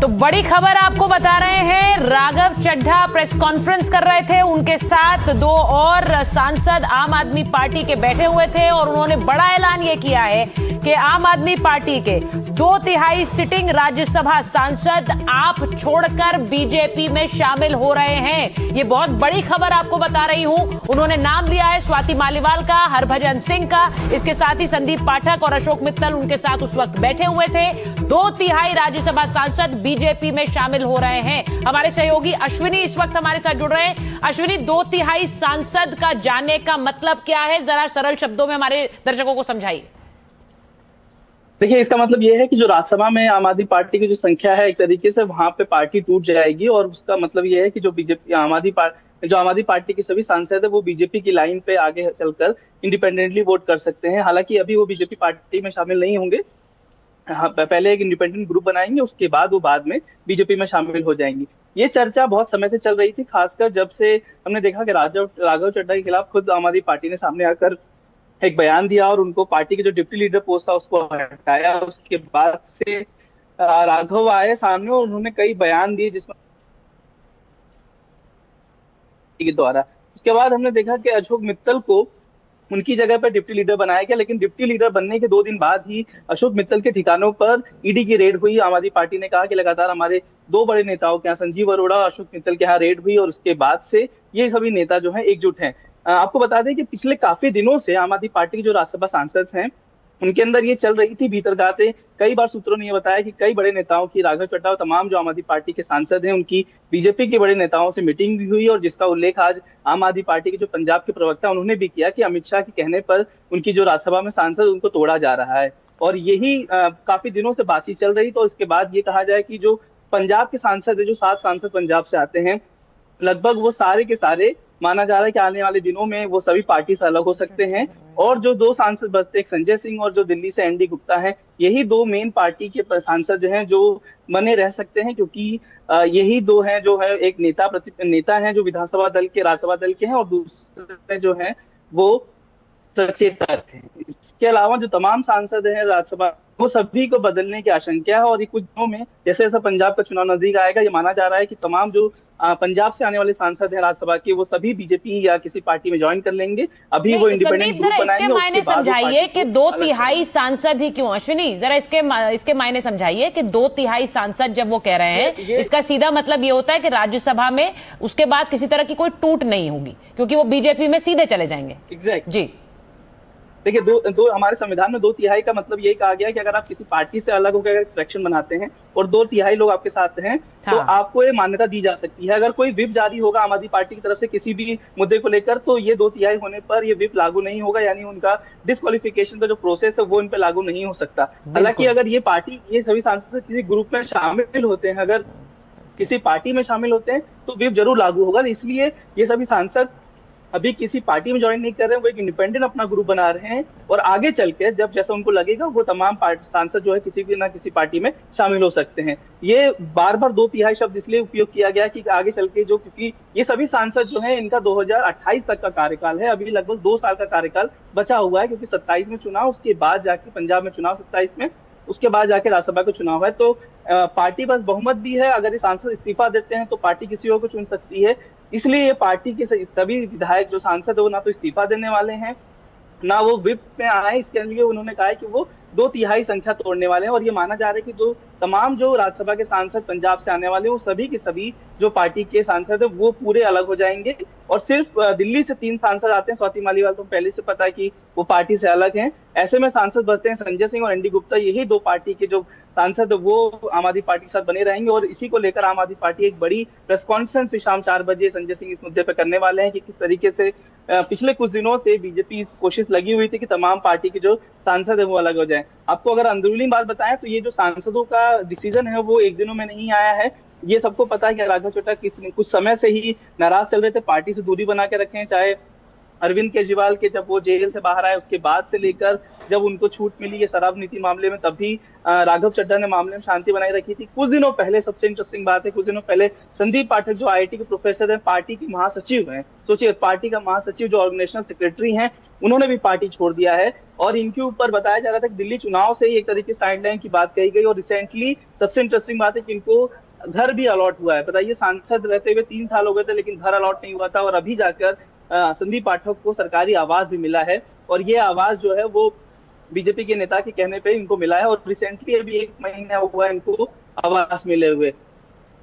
तो बड़ी खबर आपको बता रहे हैं, राघव चड्ढा प्रेस कॉन्फ्रेंस कर रहे थे, उनके साथ दो और सांसद आम आदमी पार्टी के बैठे हुए थे और उन्होंने बड़ा ऐलान ये किया है कि आम आदमी पार्टी के 2/3 सिटिंग राज्यसभा सांसद आप छोड़कर बीजेपी में शामिल हो रहे हैं। ये बहुत बड़ी खबर आपको बता रही हूं। उन्होंने नाम लिया है स्वाति मालीवाल का, हरभजन सिंह का, इसके साथ ही संदीप पाठक और अशोक मित्तल उनके साथ उस वक्त बैठे हुए थे। 2/3 राज्यसभा सांसद बीजेपी में शामिल हो रहे हैं। हमारे सहयोगी अश्विनी इस वक्त हमारे साथ जुड़ रहे हैं। अश्विनी, 2/3 सांसद का जाने का मतलब क्या है, जरा सरल शब्दों में हमारे दर्शकों को समझाइए। देखिए, इसका मतलब ये है कि जो राज्यसभा में आम आदमी पार्टी की जो संख्या है, एक तरीके से वहां पे पार्टी टूट जाएगी और उसका मतलब ये है कि जो बीजेपी आम आदमी पार्टी के सभी सांसद है वो बीजेपी की लाइन पे आगे चलकर इंडिपेंडेंटली वोट कर सकते हैं। हालांकि अभी वो बीजेपी पार्टी में शामिल नहीं होंगे। हाँ, पहले एक इंडिपेंडेंट ग्रुप बनाएंगे, उसके बाद वो बाद में बीजेपी में शामिल हो जाएंगी। ये चर्चा बहुत समय से चल रही थी, खासकर जब से हमने देखा कि राघव चड्ढा के खिलाफ खुद आम आदमी पार्टी ने सामने आकर एक बयान दिया और उनको पार्टी के जो डिप्टी लीडर पोस्ट था उसको हटाया। उसके बाद से राघव आए सामने और उन्होंने कई बयान दिए जिसमें के द्वारा। उसके बाद हमने देखा कि अशोक मित्तल को उनकी जगह पर डिप्टी लीडर बनाया गया, लेकिन डिप्टी लीडर बनने के 2 दिन बाद ही अशोक मित्तल के ठिकानों पर ईडी की रेड हुई। आम आदमी पार्टी ने कहा कि लगातार हमारे 2 बड़े नेताओं के यहाँ, संजीव अरोड़ा और अशोक मित्तल के यहाँ रेड हुई और उसके बाद से ये सभी नेता जो है एकजुट हैं। आपको बता दें कि पिछले काफी दिनों से आम आदमी पार्टी के जो राज्यसभा सांसद हैं उनके अंदर ये चल रही थी भीतरगाते। कई बार सूत्रों ने यह बताया कि कई बड़े नेताओं की, राघव चड्ढा और तमाम जो आम आदमी पार्टी के सांसद हैं उनकी बीजेपी के बड़े नेताओं से मीटिंग भी हुई और जिसका उल्लेख आज आम आदमी पार्टी के जो पंजाब के प्रवक्ता उन्होंने भी किया कि अमित शाह के कहने पर उनकी जो राज्यसभा में सांसद उनको तोड़ा जा रहा है। और यही काफी दिनों से बातचीत चल रही। तो इसके बाद ये कहा जाए कि जो पंजाब के सांसद है, जो 7 सांसद पंजाब से आते हैं, लगभग वो सारे के सारे माना जा रहा है कि आने वाले दिनों में वो सभी पार्टी से अलग हो सकते हैं। और जो 2 सांसद बचते हैं, संजय सिंह और जो दिल्ली से एनडी गुप्ता हैं, यही 2 मेन पार्टी के सांसद जो हैं जो बने रह सकते हैं, क्योंकि यही 2 हैं जो है एक नेता हैं जो विधानसभा दल के, राज्यसभा दल के हैं, और दूसरे जो हैं वो सचेतक हैं। इसके अलावा जो तमाम सांसद हैं राज्यसभा, वो सभी को बदलने की आशंका है। और ये कुछ दिनों में जैसे जैसा पंजाब का चुनाव नजदीक आएगा, ये माना जा रहा है कि तमाम जो पंजाब से आने वाले सांसद हैं राज्यसभा के, वो सभी बीजेपी या किसी पार्टी में ज्वाइन कर लेंगे। अभी वो इंडिपेंडेंट ग्रुप बनाएंगे। इसके मायने समझाइए कि 2/3 सांसद ही क्यों? अश्विनी, जरा इसके मायने समझाइए कि 2/3 सांसद जब वो कह रहे हैं, इसका सीधा मतलब ये होता है कि राज्यसभा में उसके बाद किसी तरह की कोई टूट नहीं होगी, क्योंकि वो बीजेपी में सीधे चले जाएंगे। एग्जैक्ट जी, देखिए, दो हमारे संविधान में 2/3 का मतलब यही कहा गया है कि अगर आप किसी पार्टी से अलग होकर फ्रैक्शन बनाते हैं और 2/3 लोग आपके साथ हैं, तो आपको ये मान्यता दी जा सकती है। अगर कोई विप जारी होगा आम आदमी पार्टी की तरफ से किसी भी मुद्दे को लेकर, तो ये 2/3 होने पर ये विप लागू नहीं होगा, यानी उनका डिस्क्वालिफिकेशन का जो प्रोसेस है वो इन पर लागू नहीं हो सकता। हालांकि अगर ये सभी सांसद किसी ग्रुप में शामिल होते हैं, अगर किसी पार्टी में शामिल होते हैं, तो विप जरूर लागू होगा। इसलिए ये सभी सांसद अभी किसी पार्टी में ज्वाइन नहीं कर रहे हैं, वो एक इंडिपेंडेंट अपना ग्रुप बना रहे हैं और आगे चल के जब जैसा उनको लगेगा वो तमाम सांसद जो है किसी भी ना किसी पार्टी में शामिल हो सकते हैं। ये बार बार 2/3 शब्द इसलिए उपयोग किया गया कि आगे चल के क्योंकि ये सभी सांसद जो है इनका 2028 तक का कार्यकाल है, अभी लगभग 2 साल का कार्यकाल बचा हुआ है, क्योंकि 27 में चुनाव, उसके बाद जाके पंजाब में चुनाव 27 में, उसके बाद जाके राज्यसभा का चुनाव है। तो पार्टी बस बहुमत भी है, अगर ये सांसद इस्तीफा देते हैं तो पार्टी किसी और को चुन सकती है। इसलिए ये पार्टी के सभी विधायक जो सांसद है वो ना तो इस्तीफा देने वाले हैं, ना वो विप में आए। इसके लिए उन्होंने कहा है कि वो 2/3 संख्या तोड़ने वाले हैं। और ये माना जा रहा है कि जो तमाम जो राज्यसभा के सांसद पंजाब से आने वाले हैं, वो सभी के सभी जो पार्टी के सांसद है वो पूरे अलग हो जाएंगे। और सिर्फ दिल्ली से 3 सांसद आते हैं, स्वाति मालीवाल तो पहले से पता है कि वो पार्टी से अलग हैं। ऐसे में सांसद बचते हैं संजय सिंह और एनडी गुप्ता, यही 2 पार्टी के जो सांसद वो आम आदमी पार्टी के साथ बने रहेंगे। और इसी को लेकर आम आदमी पार्टी एक बड़ी प्रेस कॉन्फ्रेंस शाम 4 बजे संजय सिंह इस मुद्दे पर करने वाले हैं कि किस तरीके से पिछले कुछ दिनों से बीजेपी कोशिश लगी हुई थी कि तमाम पार्टी के जो सांसद है वो अलग हो जाएं। आपको अगर अंदरूनी बात बताएं तो ये जो सांसदों का डिसीजन है वो एक दिनों में नहीं आया है। ये सबको पता है कि राघव चड्ढा कुछ समय से ही नाराज चल रहे थे, पार्टी से दूरी बना के रखे हैं, चाहे अरविंद केजरीवाल के जब वो जेल से बाहर आए उसके बाद से लेकर जब उनको छूट मिली ये शराब नीति मामले में, तभी राघव चड्ढा ने मामले में शांति बनाए रखी थी। कुछ दिनों पहले, सबसे इंटरेस्टिंग बात है, कुछ दिनों पहले संदीप पाठक जो आईआईटी के प्रोफेसर हैं, पार्टी के महासचिव हैं, सोचिए पार्टी का महासचिव जो ऑर्गेनाइजेशनल सेक्रेटरी हैं, उन्होंने भी पार्टी छोड़ दिया है। और इनके ऊपर बताया जा रहा था कि दिल्ली चुनाव से ही एक तरीके से साइडलाइन की बात कही गई। और रिसेंटली सबसे इंटरेस्टिंग बात है कि इनको घर भी अलॉट हुआ है। बताइए, सांसद रहते हुए 3 साल हो गए थे लेकिन घर अलॉट नहीं हुआ था, और अभी जाकर संदीप पाठक को सरकारी आवास भी मिला है। और ये आवास जो है वो बीजेपी के नेता के कहने पे इनको मिला है, और रिसेंटली अभी 1 महीना हुआ है इनको आवास मिले हुए।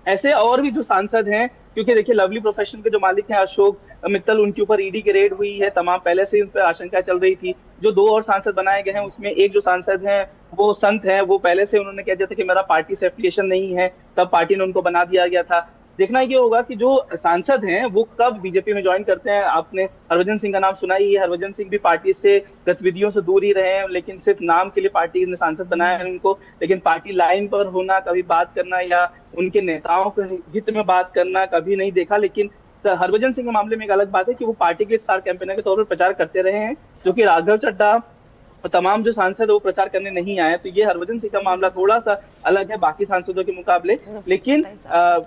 ऐसे और भी जो सांसद हैं, क्योंकि देखिए लवली प्रोफेशन के जो मालिक हैं अशोक मित्तल, उनके ऊपर ईडी की रेड हुई है, तमाम पहले से उन पर आशंका चल रही थी। जो 2 और सांसद बनाए गए हैं उसमें एक जो सांसद हैं वो संत हैं, वो पहले से उन्होंने कह दिया था कि मेरा पार्टी से एफिलिएशन नहीं है, तब पार्टी ने उनको बना दिया गया था। देखना ये होगा कि जो सांसद हैं वो कब बीजेपी में ज्वाइन करते हैं। आपने हरभजन सिंह का नाम सुना ही है, हरभजन सिंह भी पार्टी से गतिविधियों से दूर ही रहे हैं, लेकिन सिर्फ नाम के लिए पार्टी ने सांसद बनाया है उनको। लेकिन पार्टी लाइन पर होना, कभी बात करना या उनके नेताओं के हित में बात करना कभी नहीं देखा। लेकिन हरभजन सिंह के मामले में एक अलग बात है कि वो पार्टी के स्टार कैंपेनर के तौर पर प्रचार करते रहे हैं, जो कि राघव चड्ढा और तमाम जो सांसद वो प्रचार करने नहीं आए। तो ये हरभजन सिंह का मामला थोड़ा सा अलग है बाकी सांसदों के मुकाबले। लेकिन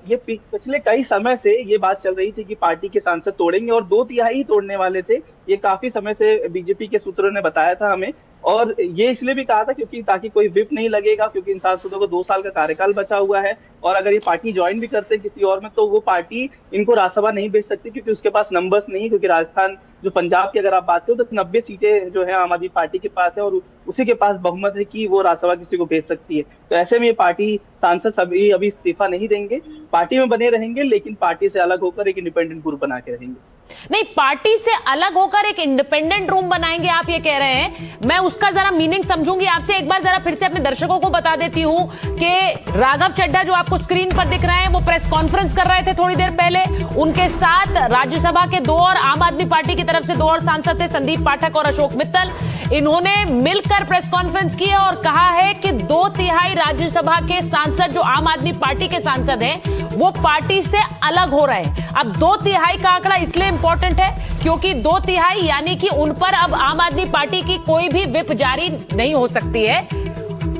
ये पिछले कई समय से ये बात चल रही थी कि पार्टी के सांसद तोड़ेंगे, और 2/3 तोड़ने वाले थे। ये काफी समय से बीजेपी के सूत्रों ने बताया था हमें, और ये इसलिए भी कहा था क्योंकि ताकि कोई विप नहीं लगेगा, क्योंकि इन सांसदों को 2 साल का कार्यकाल बचा हुआ है। और अगर ये पार्टी ज्वाइन भी करते किसी और में, तो वो पार्टी इनको राज्यसभा नहीं भेज सकती, क्योंकि उसके पास नंबर्स नहीं, क्योंकि राजस्थान जो पंजाब की अगर आप बात करो तो 90 सीटें जो है आम आदमी पार्टी के पास है, और उसी के पास बहुमत है कि वो राज्यसभा किसी को भेज सकती है। तो ऐसे में ये पार्टी सांसद सभी अभी इस्तीफा नहीं देंगे, पार्टी में बने रहेंगे, लेकिन पार्टी से अलग होकर एक इंडिपेंडेंट ग्रुप बना के रहेंगे। नहीं, पार्टी से अलग होकर एक इंडिपेंडेंट रूम बनाएंगे आप ये कह रहे हैं। मैं उसका जरा मीनिंग समझूंगी आपसे। एक बार जरा फिर से अपने दर्शकों को बता देती हूं कि राघव चड्ढा जो आपको स्क्रीन पर दिख रहे हैं वो प्रेस कॉन्फ्रेंस कर रहे थे थोड़ी देर पहले। उनके साथ राज्यसभा के 2 और आम आदमी पार्टी की तरफ से 2 और सांसद थे, संदीप पाठक और अशोक मित्तल। इन्होंने मिलकर प्रेस कॉन्फ्रेंस की है और कहा है कि 2/3 राज्यसभा के सांसद जो आम आदमी पार्टी के सांसद हैं वो पार्टी से अलग हो रहे हैं। अब 2/3 का आंकड़ा इसलिए इंपॉर्टेंट है क्योंकि 2/3 यानी कि उन पर अब आम आदमी पार्टी की कोई भी व्हिप जारी नहीं हो सकती है।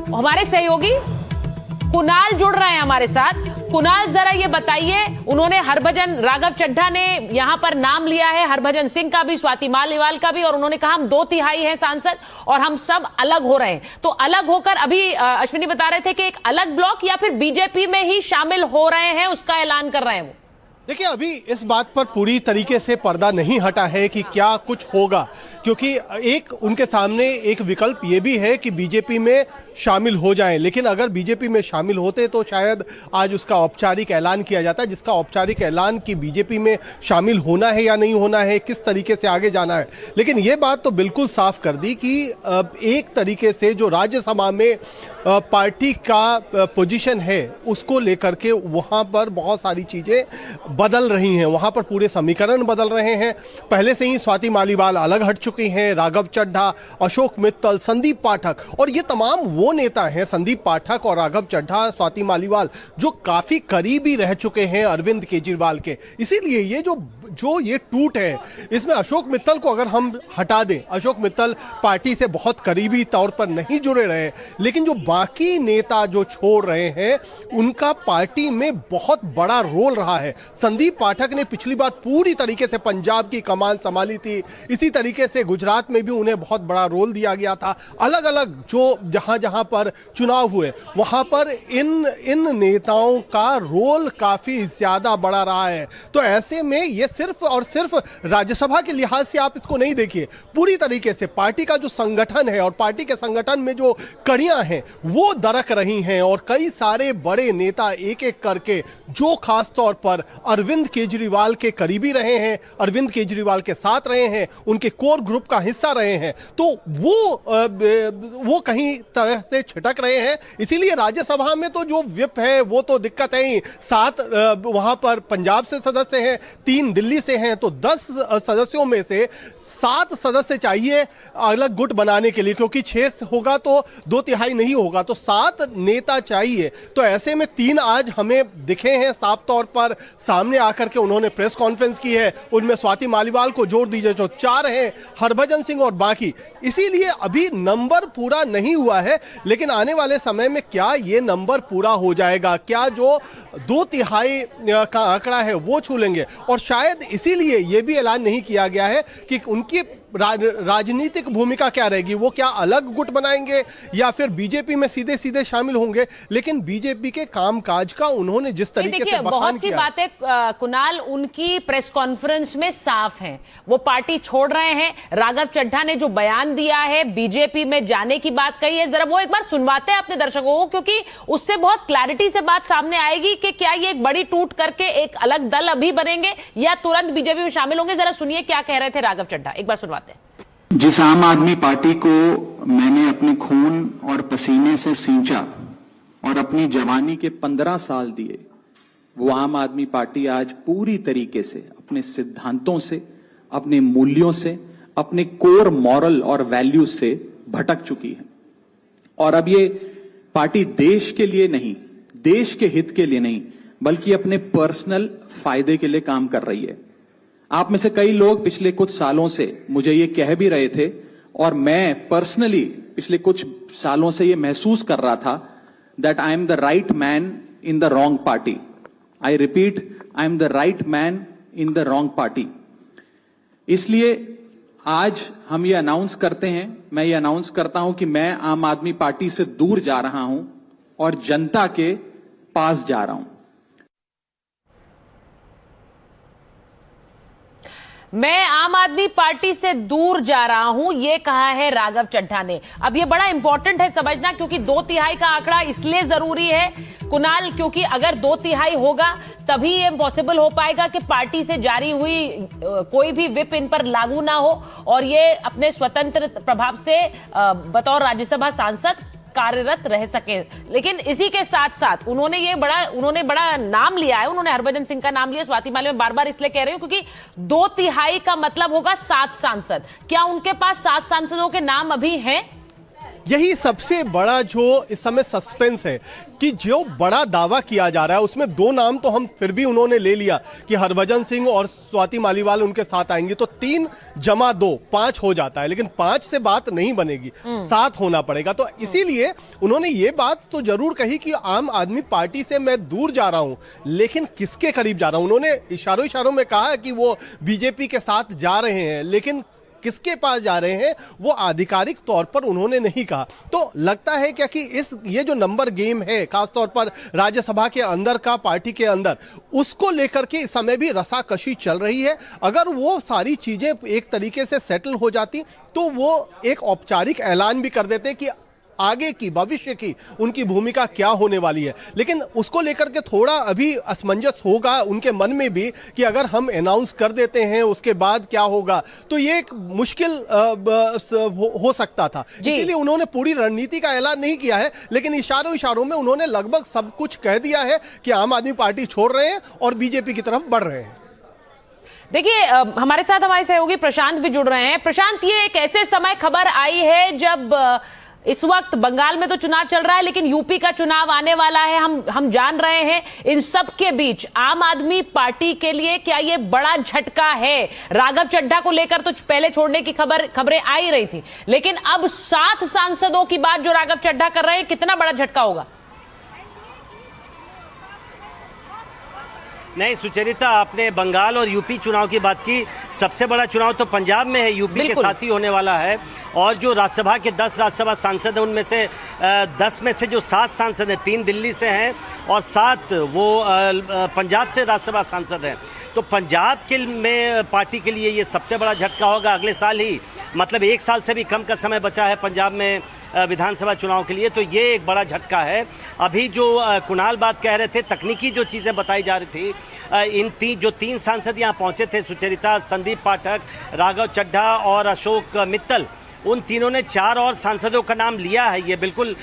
हमारे सहयोगी कुणाल जुड़ रहे हैं हमारे साथ। कुणाल, जरा ये बताइए, उन्होंने राघव चड्ढा ने यहां पर नाम लिया है, हरभजन सिंह का भी, स्वाति मालीवाल का भी, और उन्होंने कहा हम 2/3 हैं सांसद और हम सब अलग हो रहे हैं। तो अलग होकर अभी अश्विनी बता रहे थे कि एक अलग ब्लॉक या फिर बीजेपी में ही शामिल हो रहे हैं, उसका ऐलान कर रहे हैं वो। देखिए, अभी इस बात पर पूरी तरीके से पर्दा नहीं हटा है कि क्या कुछ होगा, क्योंकि एक उनके सामने एक विकल्प ये भी है कि बीजेपी में शामिल हो जाएं। लेकिन अगर बीजेपी में शामिल होते तो शायद आज उसका औपचारिक ऐलान किया जाता, जिसका औपचारिक ऐलान कि बीजेपी में शामिल होना है या नहीं होना है, किस तरीके से आगे जाना है। लेकिन ये बात तो बिल्कुल साफ कर दी कि एक तरीके से जो राज्यसभा में पार्टी का पोजीशन है उसको लेकर के वहाँ पर बहुत सारी चीज़ें बदल रही हैं, वहाँ पर पूरे समीकरण बदल रहे हैं। पहले से ही स्वाति मालीवाल अलग हट चुकी हैं, राघव चड्ढा, अशोक मित्तल, संदीप पाठक, और ये तमाम वो नेता हैं, संदीप पाठक और राघव चड्ढा, स्वाति मालीवाल, जो काफ़ी करीबी रह चुके हैं अरविंद केजरीवाल के। इसीलिए ये जो ये टूट है, इसमें अशोक मित्तल को अगर हम हटा दें, अशोक मित्तल पार्टी से बहुत करीबी तौर पर नहीं जुड़े रहे, लेकिन जो बाकी नेता जो छोड़ रहे हैं उनका पार्टी में बहुत बड़ा रोल रहा है। संदीप पाठक ने पिछली बार पूरी तरीके से पंजाब की कमान संभाली थी, इसी तरीके से गुजरात में भी उन्हें बहुत बड़ा रोल दिया गया था। अलग अलग जो जहां पर चुनाव हुए वहां पर इन नेताओं का रोल काफी ज्यादा बड़ा रहा है। तो ऐसे में ये सिर्फ और सिर्फ राज्यसभा के लिहाज से आप इसको नहीं देखिए, पूरी तरीके से पार्टी का जो संगठन है और पार्टी के संगठन में जो कड़ियां हैं वो दरक रही हैं, और कई सारे बड़े नेता एक एक करके जो खास तौर पर अरविंद केजरीवाल के करीबी रहे हैं, अरविंद केजरीवाल के साथ रहे हैं, उनके कोर ग्रुप का हिस्सा रहे हैं, तो वो कहीं तरह से छिटक रहे हैं। इसीलिए राज्यसभा में तो जो व्हिप है वो तो दिक्कत है ही। 7 वहां पर पंजाब से सदस्य हैं, 3 दिल्ली से हैं, तो 10 सदस्यों में से 7 सदस्य चाहिए अलग गुट बनाने के लिए, क्योंकि 6 होगा तो 2/3 नहीं होगा, तो 7 नेता चाहिए। तो ऐसे में 3 आज हमें दिखे हैं साफ तौर पर सामने आकर के उन्होंने प्रेस कॉन्फ्रेंस की है। उनमें स्वाति मालीवाल को जोड़ दीजिए जो 4 हैं, हरभजन सिंह और बाकी। इसीलिए अभी नंबर पूरा नहीं हुआ है, लेकिन आने वाले समय में क्या ये नंबर पूरा हो जाएगा, क्या जो 2/3 का आंकड़ा है वो छू लेंगे। और शायद इसीलिए ये भी ऐलान नहीं किया गया है कि उनकी राजनीतिक भूमिका क्या रहेगी, वो क्या अलग गुट बनाएंगे या फिर बीजेपी में सीधे सीधे शामिल होंगे। लेकिन बीजेपी के कामकाज का उन्होंने जिस तरीके से बहुत सी बातें कुणाल उनकी प्रेस कॉन्फ्रेंस में साफ हैं, वो पार्टी छोड़ रहे हैं। राघव चड्ढा ने जो बयान दिया है, बीजेपी में जाने की बात कही है, जरा वो एक बार सुनवाते हैं अपने दर्शकों को, क्योंकि उससे बहुत क्लैरिटी से बात सामने आएगी कि क्या ये एक बड़ी टूट करके एक अलग दल अभी बनेंगे या तुरंत बीजेपी में शामिल होंगे। जरा सुनिए क्या कह रहे थे राघव चड्ढा, एक बार सुनवाते हैं। जिस आम आदमी पार्टी को मैंने अपने खून और पसीने से सींचा और अपनी जवानी के 15 साल दिए, वो आम आदमी पार्टी आज पूरी तरीके से अपने सिद्धांतों से, अपने मूल्यों से, अपने कोर मॉरल और वैल्यूज से भटक चुकी है। और अब ये पार्टी देश के लिए नहीं, देश के हित के लिए नहीं, बल्कि अपने पर्सनल फायदे के लिए काम कर रही है। आप में से कई लोग पिछले कुछ सालों से मुझे ये कह भी रहे थे, और मैं पर्सनली पिछले कुछ सालों से ये महसूस कर रहा था that I am the right man in the wrong party. I repeat, I am the right man in the wrong party. इसलिए आज हम ये अनाउंस करते हैं, मैं ये अनाउंस करता हूं कि मैं आम आदमी पार्टी से दूर जा रहा हूं और जनता के पास जा रहा हूं। मैं आम आदमी पार्टी से दूर जा रहा हूं, यह कहा है राघव चड्ढा ने। अब यह बड़ा इंपॉर्टेंट है समझना, क्योंकि 2/3 का आंकड़ा इसलिए जरूरी है कुणाल, क्योंकि अगर 2/3 होगा तभी यह पॉसिबल हो पाएगा कि पार्टी से जारी हुई कोई भी विप इन पर लागू ना हो और ये अपने स्वतंत्र प्रभाव से बतौर राज्यसभा सांसद कार्यरत रह सके। लेकिन इसी के साथ साथ उन्होंने बड़ा नाम लिया है, उन्होंने हरभजन सिंह का नाम लिया। स्वाति माली में बार-बार इसलिए कह रही हूं क्योंकि 2/3 का मतलब होगा 7 सांसद। क्या उनके पास 7 सांसदों के नाम अभी हैं? यही सबसे बड़ा जो इस समय सस्पेंस है कि जो बड़ा दावा किया जा रहा है उसमें 2 नाम तो हम फिर भी उन्होंने ले लिया कि हरभजन सिंह और स्वाति मालीवाल उनके साथ आएंगे, तो 3 + 2 5 हो जाता है। लेकिन 5 से बात नहीं बनेगी, 7 होना पड़ेगा। तो इसीलिए उन्होंने ये बात तो जरूर कही कि आम आदमी पार्टी से मैं दूर जा रहा हूं, लेकिन किसके करीब जा रहा हूं। उन्होंने इशारों में कहा कि वो बीजेपी के साथ जा रहे हैं, लेकिन किसके पास जा रहे हैं वो आधिकारिक तौर पर उन्होंने नहीं कहा। तो लगता है क्या कि ये जो नंबर गेम है, खासतौर पर राज्यसभा के अंदर का, पार्टी के अंदर, उसको लेकर के इस समय भी रसाकशी चल रही है। अगर वो सारी चीजें एक तरीके से सेटल हो जाती तो वो एक औपचारिक ऐलान भी कर देते कि आगे की, भविष्य की उनकी भूमिका क्या होने वाली है। लेकिन उसको लेकर के थोड़ा अभी असमंजस होगा उनके मन में भी कि अगर हम अनाउंस कर देते हैं उसके बाद क्या होगा, तो ये एक मुश्किल हो सकता था। इसीलिए उन्होंने पूरी रणनीति का ऐलान नहीं किया है, लेकिन इशारों में उन्होंने लगभग सब कुछ कह दिया है कि आम आदमी पार्टी छोड़ रहे हैं और बीजेपी की तरफ बढ़ रहे हैं। देखिए, हमारे साथ हमारे सहयोगी प्रशांत भी जुड़ रहे हैं। प्रशांत, ये एक ऐसे समय खबर आई है जब इस वक्त बंगाल में तो चुनाव चल रहा है, लेकिन यूपी का चुनाव आने वाला है, हम जान रहे हैं। इन सब के बीच आम आदमी पार्टी के लिए क्या ये बड़ा झटका है? राघव चड्ढा को लेकर तो पहले छोड़ने की खबरें आ ही रही थी, लेकिन अब 7 सांसदों की बात जो राघव चड्ढा कर रहे हैं, कितना बड़ा झटका होगा? नहीं सुचरिता, आपने बंगाल और यूपी चुनाव की बात की। सबसे बड़ा चुनाव तो पंजाब में है, यूपी के साथ ही होने वाला है। और जो राज्यसभा के 10 राज्यसभा सांसद हैं, उनमें से 10 में से जो 7 सांसद हैं, 3 दिल्ली से हैं और 7 वो पंजाब से राज्यसभा सांसद हैं। तो पंजाब में पार्टी के लिए ये सबसे बड़ा झटका होगा। अगले साल ही, मतलब 1 साल से भी कम का समय बचा है पंजाब में विधानसभा चुनाव के लिए, तो ये एक बड़ा झटका है। अभी जो कुणाल बात कह रहे थे, तकनीकी जो चीज़ें बताई जा रही थी, जो 3 सांसद यहाँ पहुँचे थे, सुचरिता, संदीप पाठक, राघव चड्ढा और अशोक मित्तल, उन तीनों ने 4 और सांसदों का नाम लिया है। ये बिल्कुल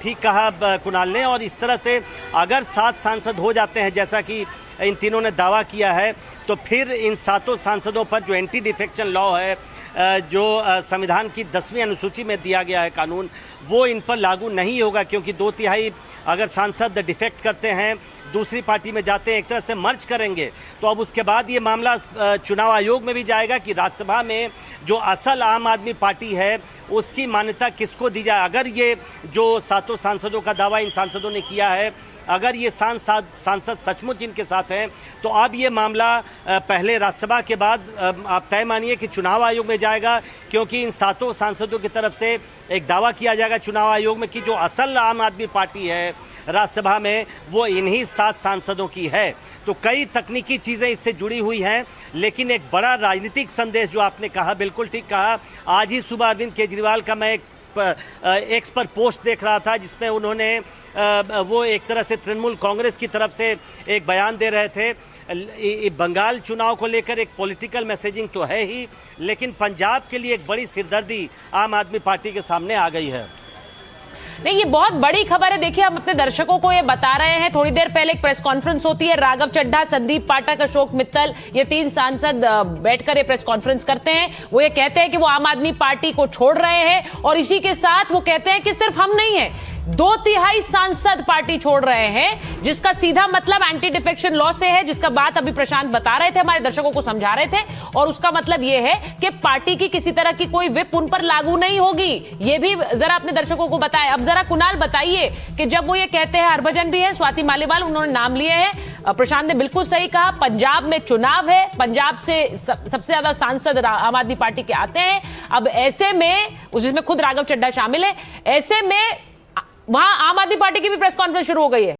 ठीक कहा कुणाल ने। और इस तरह से अगर 7 सांसद हो जाते हैं, जैसा कि इन तीनों ने दावा किया है, तो फिर इन 7 सांसदों पर जो एंटी डिफेक्शन लॉ है जो संविधान की 10वीं अनुसूची में दिया गया है कानून, वो इन पर लागू नहीं होगा, क्योंकि 2/3 अगर सांसद डिफेक्ट करते हैं, दूसरी पार्टी में जाते हैं, एक तरह से मर्ज करेंगे, तो अब उसके बाद ये मामला चुनाव आयोग में भी जाएगा कि राज्यसभा में जो असल आम आदमी पार्टी है उसकी मान्यता किसको दी जाए। अगर ये जो 7 सांसदों का दावा इन सांसदों ने किया है, अगर ये सांसद सचमुच इनके साथ हैं, तो अब ये मामला पहले राज्यसभा के बाद आप तय मानिए कि चुनाव आयोग में जाएगा, क्योंकि इन 7 सांसदों की तरफ से एक दावा किया जाएगा चुनाव आयोग में कि जो असल आम आदमी पार्टी है राज्यसभा में वो इन्हीं 7 सांसदों की है। तो कई तकनीकी चीज़ें इससे जुड़ी हुई हैं, लेकिन एक बड़ा राजनीतिक संदेश जो आपने कहा, बिल्कुल ठीक कहा। आज ही सुबह अरविंद केजरीवाल का मैं एक एक्स पर पोस्ट देख रहा था, जिसमें उन्होंने वो एक तरह से तृणमूल कांग्रेस की तरफ से एक बयान दे रहे थे। बंगाल चुनाव को लेकर एक पॉलिटिकल मैसेजिंग तो है ही, लेकिन पंजाब के लिए एक बड़ी सिरदर्दी आम आदमी पार्टी के सामने आ गई है। नहीं, ये बहुत बड़ी खबर है। देखिए, हम अपने दर्शकों को ये बता रहे हैं, थोड़ी देर पहले एक प्रेस कॉन्फ्रेंस होती है, राघव चड्ढा, संदीप पाठक, अशोक मित्तल, ये 3 सांसद बैठकर ये प्रेस कॉन्फ्रेंस करते हैं। वो ये कहते हैं कि वो आम आदमी पार्टी को छोड़ रहे हैं, और इसी के साथ वो कहते हैं कि सिर्फ हम नहीं है, 2/3 सांसद पार्टी छोड़ रहे हैं, जिसका सीधा मतलब एंटी डिफेक्शन लॉ से है, जिसका बात अभी प्रशांत बता रहे थे, हमारे दर्शकों को समझा रहे थे। और उसका मतलब यह है कि पार्टी की किसी तरह की कोई विप उन पर लागू नहीं होगी। ये भी जरा अपने दर्शकों को बताएं। अब जरा कुणाल बताइए कि जब वो ये कहते हैं, हरभजन भी है, स्वाति मालीवाल, उन्होंने नाम लिए हैं, प्रशांत ने बिल्कुल सही कहा, पंजाब में चुनाव है, पंजाब से सबसे ज्यादा सांसद आम आदमी पार्टी के आते हैं। अब ऐसे में, जिसमें खुद राघव चड्ढा शामिल है, ऐसे में वहां आम आदमी पार्टी की भी प्रेस कॉन्फ्रेंस शुरू हो गई है।